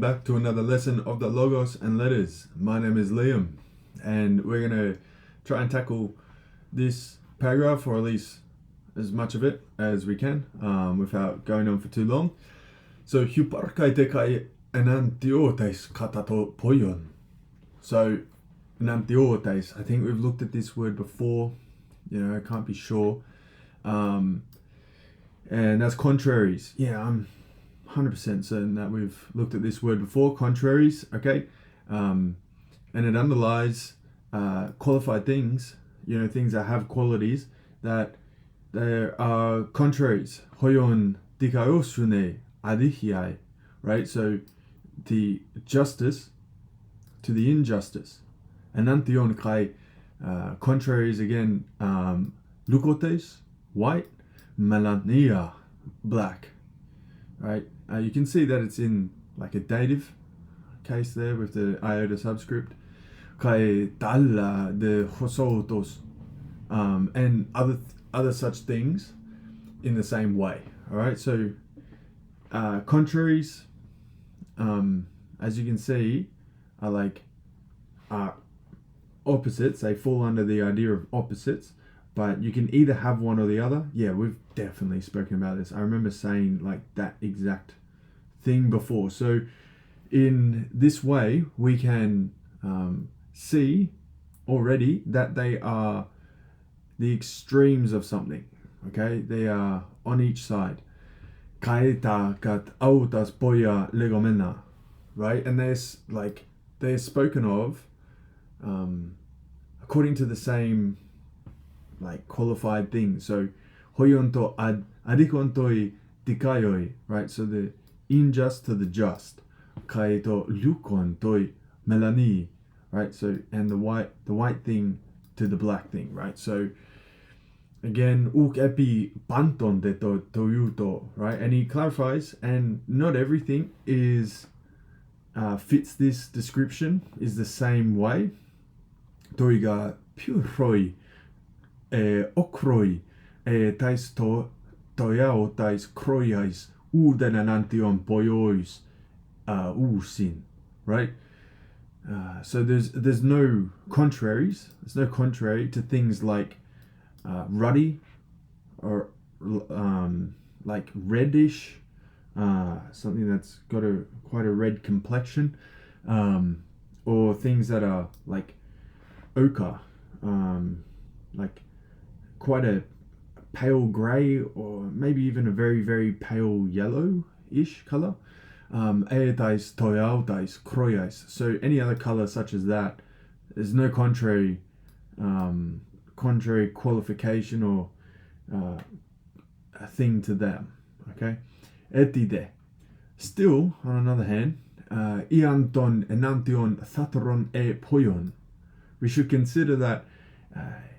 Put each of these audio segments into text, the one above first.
Back to another lesson of the Logos and Letters. My name is Liam, and we're going to try and tackle this paragraph, or at least as much of it as we can, without going on for too long. So, hyparkai tekai enantiotes katato poion. So, enantiotes, I think we've looked at this word before, I can't be sure. And that's contraries. Yeah, I'm 100% certain that we've looked at this word before, contraries, okay? And it underlies qualified things, things that have qualities that there are contraries. Hoyon dikaosune adihiai, right? So the justice to the injustice. Enantion kai, contraries again, lukotes, white, melania, black, right? You can see that it's in like a dative case there with the iota subscript. Kai talla de hosotos, and other such things in the same way. All right, so contraries, as you can see, are opposites. They fall under the idea of opposites, but you can either have one or the other. Yeah, we've definitely spoken about this. I remember saying like that exact thing before. So in this way, we can see already that they are the extremes of something. Okay, they are on each side. Kaeta kat autas poia legomena, right? And they're spoken of according to the same like qualified things. So hoyonto adikontoi dikaioi, right? So the unjust to the just. Kaito lukontoi melani, right? So and the white thing to the black thing, right? So again, uk epi panton de toyuto, right? And he clarifies, and not everything is fits this description is the same way. Toiga puroi okroi tais toyao tais kroiais udenanantion poiois usin, right? So there's no contraries. There's no contrary to things like ruddy or like reddish, something that's got quite a red complexion, or things that are like ochre, like quite a pale grey, or maybe even a very, very pale yellow-ish colour. Eetais, toyautais, kroiais. So any other colour such as that, there's no contrary qualification or a thing to them. Okay? Etide. Still, on another hand, ianton enantion thatron e poion. We should consider that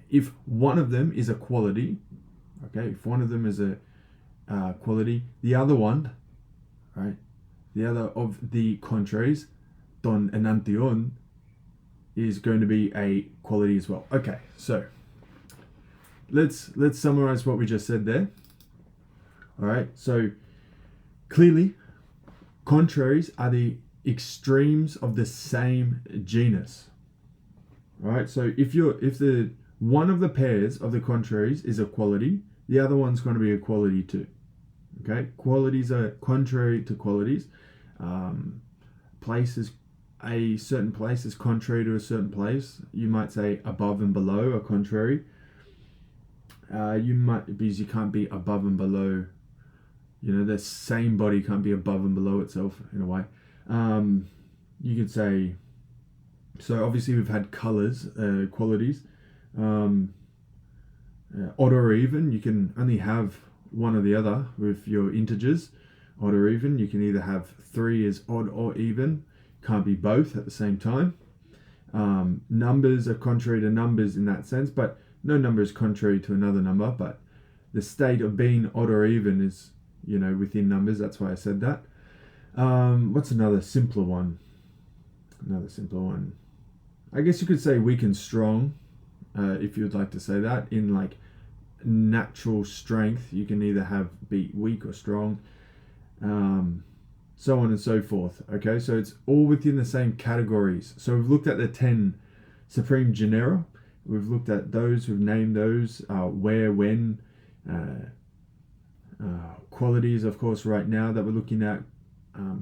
if one of them is a quality, okay, if one of them is a quality, the other one, right, the other of the contraries, ton enantion, is going to be a quality as well. Okay, so let's summarize what we just said there. All right, so clearly, contraries are the extremes of the same genus. All right, so if the one of the pairs of the contraries is a quality, the other one's going to be a quality too. Okay, qualities are contrary to qualities. Places, a certain place is contrary to a certain place. You might say above and below are contrary. Because you can't be above and below. The same body can't be above and below itself in a way. You could say. So obviously we've had colors, qualities. Odd or even, you can only have one or the other with your integers. Odd or even, you can either have 3 as odd or even. Can't be both at the same time. Numbers are contrary to numbers in that sense, but no number is contrary to another number. But the state of being odd or even is, within numbers. That's why I said that. What's another simpler one? I guess you could say weak and strong, if you'd like to say that. In like natural strength, you can either be weak or strong. so on and so forth. Okay, so it's all within the same categories. So we've looked at the 10 supreme genera. We've looked at those, we've named those, where, when, qualities, of course, right now that we're looking at,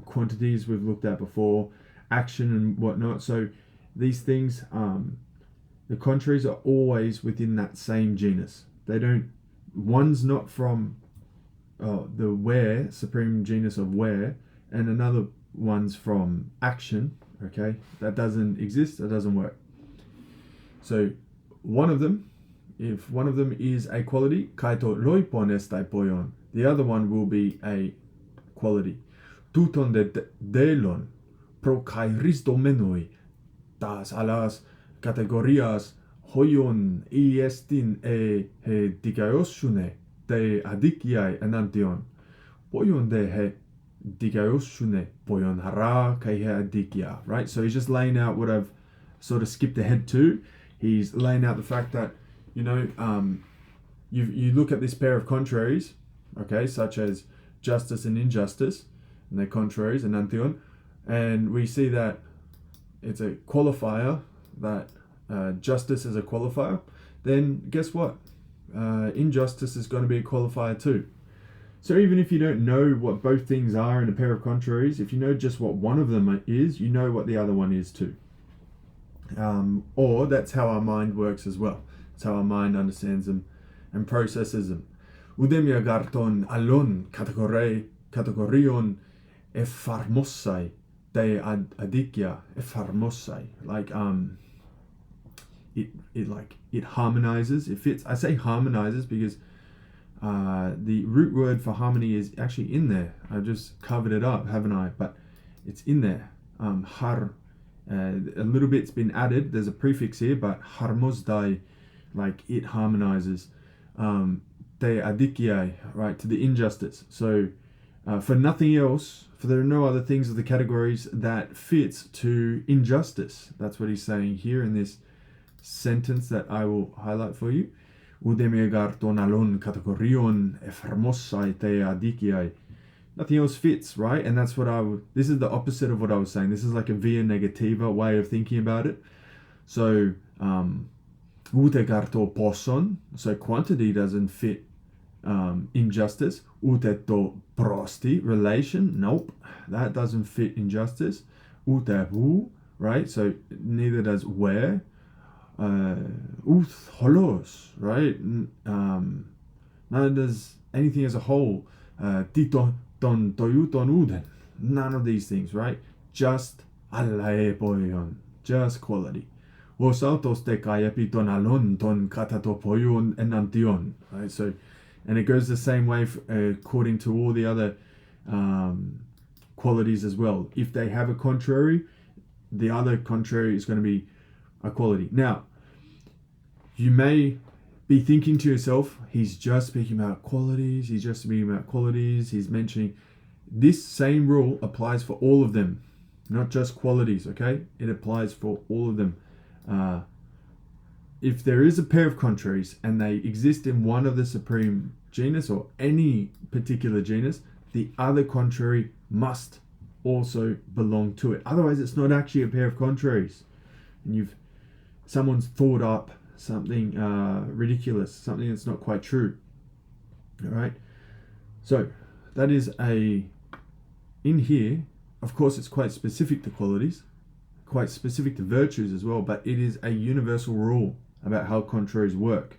quantities we've looked at before, action and whatnot. So these things, the contraries are always within that same genus. They don't, one's not from the where, supreme genus of where, and another one's from action. Okay, that doesn't exist, that doesn't work. So one of them, if one of them is a quality, kaito loipon estai poion, the other one will be a quality. Tuton de delon pro kairis domenoi tas alas categorias hoion iestin he dikaiosune de adikiai enantion poion de he dikaiosune poion hara kai he adikia. Right, so he's just laying out what I've sort of skipped ahead to. He's laying out the fact that, you know, you look at this pair of contraries, okay, such as justice and injustice, and they're contraries, enantion, and we see that it's a qualifier, that justice is a qualifier, then guess what? Injustice is going to be a qualifier too. So even if you don't know what both things are in a pair of contraries, if you know just what one of them is, you know what the other one is too. Or that's how our mind works as well. It's how our mind understands them and processes them. Udemia garton alon kategorion effarmosai de adikia effarmosai. Like it harmonizes, it fits. I say harmonizes because the root word for harmony is actually in there. I just covered it up, haven't I? But it's in there. Har. A little bit's been added. There's a prefix here, but harmosdai, like it harmonizes. De adikiai, right, to the injustice. So for nothing else, for there are no other things of the categories that fits to injustice. That's what he's saying here in this sentence that I will highlight for you. Udemiegarton alon kategorion efharmosai te adikiai. Nothing else fits, right? And that's what this is the opposite of what I was saying. This is like a via negativa way of thinking about it. So, utegarto poson, so quantity doesn't fit injustice. Uteto prosti, relation, nope, that doesn't fit injustice. Utehu, right? So neither does where. Uth holos, right? Neither does anything as a whole. Tito ton toyuton uden, none of these things, right? Just alaepoion, just quality. Vos autos te kaepiton alon ton katatopoion enantion, right? So, and it goes the same way according to all the other qualities as well. If they have a contrary, the other contrary is going to be a quality. Now, you may be thinking to yourself, he's just speaking about qualities, he's mentioning this same rule applies for all of them, not just qualities, okay? It applies for all of them. If there is a pair of contraries and they exist in one of the supreme genus or any particular genus, the other contrary must also belong to it. Otherwise, it's not actually a pair of contraries. And someone's thought up something ridiculous, something that's not quite true. All right. So that is in here, of course, it's quite specific to qualities, quite specific to virtues as well, but it is a universal rule about how contraries work.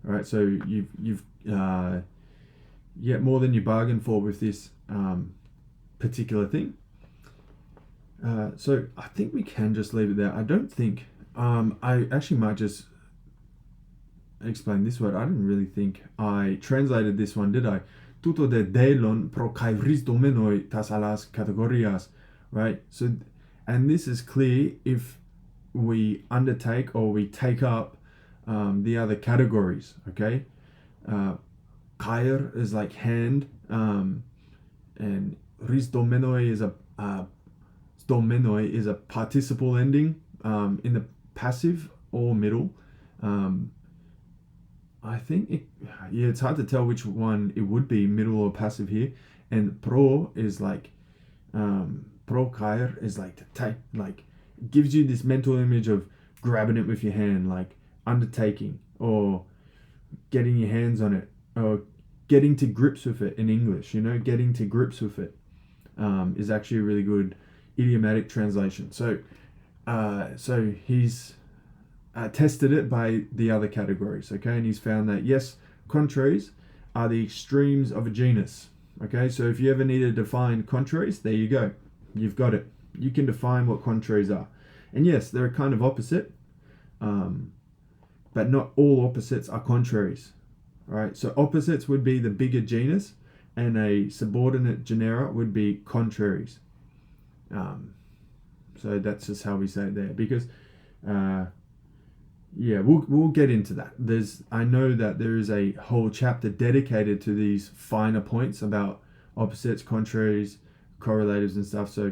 All right. So you've more than you bargained for with this particular thing. So I think we can just leave it there. I don't think I actually might just explain this word. I didn't really think I translated this one, did I? Tuto de delon pro kairis domenoi tas alas categorias, right? So, and this is clear if we undertake or we take up the other categories, okay? Kair is like hand, and ris domenoi is a participle ending in the passive or middle. I think it's hard to tell which one it would be, middle or passive here. And pro is like Procaire is like to take, like, gives you this mental image of grabbing it with your hand, like undertaking or getting your hands on it, or getting to grips with it in English. Getting to grips with it is actually a really good idiomatic translation. So he's tested it by the other categories, okay, and he's found that yes, contraries are the extremes of a genus. Okay, so if you ever need to define contraries, there you go. You've got it. You can define what contraries are. And yes, they're kind of opposite, but not all opposites are contraries. All right, so opposites would be the bigger genus, and a subordinate genera would be contraries. So that's just how we say it there, because we'll get into that. I know that there is a whole chapter dedicated to these finer points about opposites, contraries, correlatives and stuff. So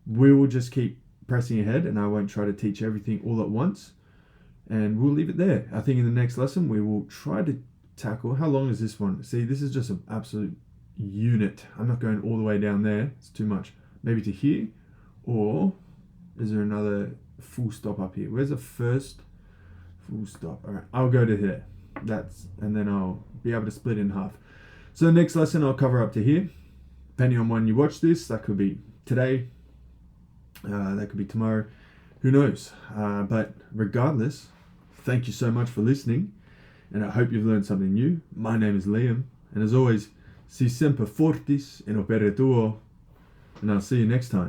we will just keep pressing ahead, and I won't try to teach everything all at once, and we'll leave it there. I think in the next lesson we will try to tackle, how long is this one? See, this is just an absolute unit. I'm not going all the way down there. It's too much. Maybe to here, or is there another full stop up here? Where's the first full stop? All right, I'll go to here. And then I'll be able to split in half. So the next lesson I'll cover up to here. Depending on when you watch this, that could be today, that could be tomorrow, who knows? But regardless, thank you so much for listening, and I hope you've learned something new. My name is Liam, and as always, semper fortis in opere tuo, and I'll see you next time.